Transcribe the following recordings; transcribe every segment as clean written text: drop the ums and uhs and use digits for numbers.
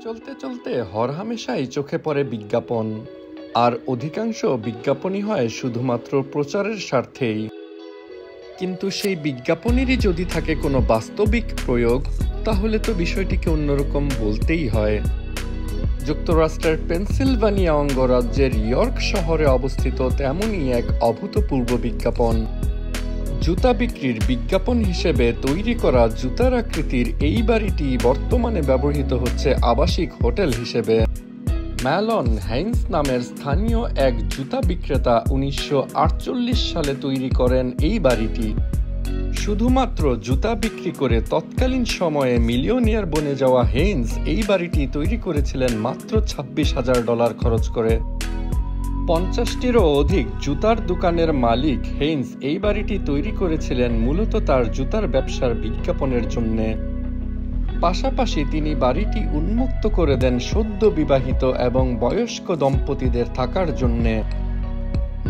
চলতে চলতে হরহামেশাই চোখে পড়ে বিজ্ঞাপন, আর অধিকাংশ বিজ্ঞাপনই হয় শুধুমাত্র প্রচারের স্বার্থেই। কিন্তু সেই বিজ্ঞাপনেরই যদি থাকে কোনো বাস্তবিক প্রয়োগ, তাহলে তো বিষয়টিকে অন্যরকম বলতেই হয়। যুক্তরাষ্ট্রের পেনসিলভানিয়া অঙ্গরাজ্যের ইয়র্ক শহরে অবস্থিত তেমনই এক অভূতপূর্ব বিজ্ঞাপন। জুতা বিক্রির বিজ্ঞাপন হিসেবে তৈরি করা জুতার আকৃতির এই বাড়িটি বর্তমানে ব্যবহৃত হচ্ছে আবাসিক হোটেল হিসেবে। ম্যালন হাইন্স নামের স্থানীয় এক জুতা বিক্রেতা 1948 সালে তৈরি করেন এই বাড়িটি। শুধুমাত্র জুতা বিক্রি করে তৎকালীন সময়ে মিলিয়নিয়ার বনে যাওয়া হেইন্স এই বাড়িটি তৈরি করেছিলেন মাত্র $26,000 খরচ করে। 50টিরও অধিক জুতার দোকানের মালিক হেইন্স এই বাড়িটি তৈরি করেছিলেন মূলত তার জুতার ব্যবসার বিজ্ঞাপনের জন্য। পাশাপাশি তিনি বাড়িটি উন্মুক্ত করে দেন সদ্য বিবাহিত এবং বয়স্ক দম্পতিদের থাকার জন্য।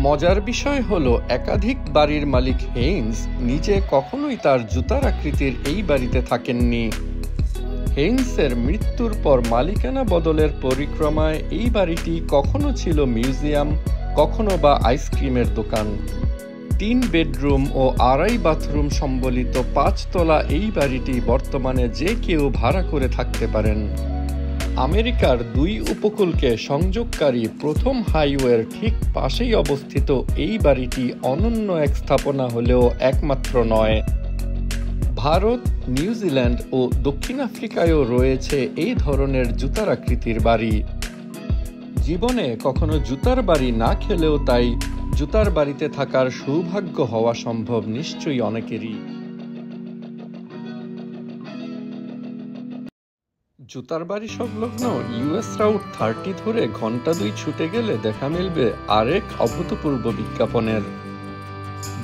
মজার বিষয় হলো, একাধিক বাড়ির মালিক হেইন্স নিজে কখনোই তার জুতার আকৃতির এই বাড়িতে থাকেননি। হেইন্সের মৃত্যুর পর মালিকানা বদলের পরিক্রমায় এই বাড়িটি কখনো ছিল মিউজিয়াম, কখনো বা আইসক্রিমের দোকান। 3 বেডরুম ও 2.5 বাথরুম সম্বলিত 5 তলা এই বাড়িটি বর্তমানে যে কেউ ভাড়া করে থাকতে পারেন। আমেরিকার 2 উপকূলকে সংযোগকারী প্রথম হাইওয়ের ঠিক পাশেই অবস্থিত এই বাড়িটি অনন্য এক স্থাপনা হলেও একমাত্র নয়। ভারত, নিউজিল্যান্ড ও দক্ষিণ আফ্রিকায়ও রয়েছে এই ধরনের জুতার আকৃতির বাড়ি। জীবনে কখনো জুতার বাড়ি না খেলেও তাই জুতার বাড়িতে থাকার সৌভাগ্য হওয়া সম্ভব নিশ্চয়ই অনেকেরই। জুতার বাড়ি সংলগ্ন US রাউট 30 ধরে ঘন্টা 2 ছুটে গেলে দেখা মিলবে আরেক অভূতপূর্ব বিজ্ঞাপনের।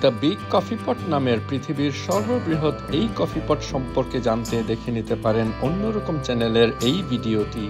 দ্য বিগ কফি পট নামের পৃথিবীর সর্ববৃহৎ এই কফি পট সম্পর্কে জানতে দেখে নিতে পারেন অন্যরকম চ্যানেলের এই ভিডিওটি।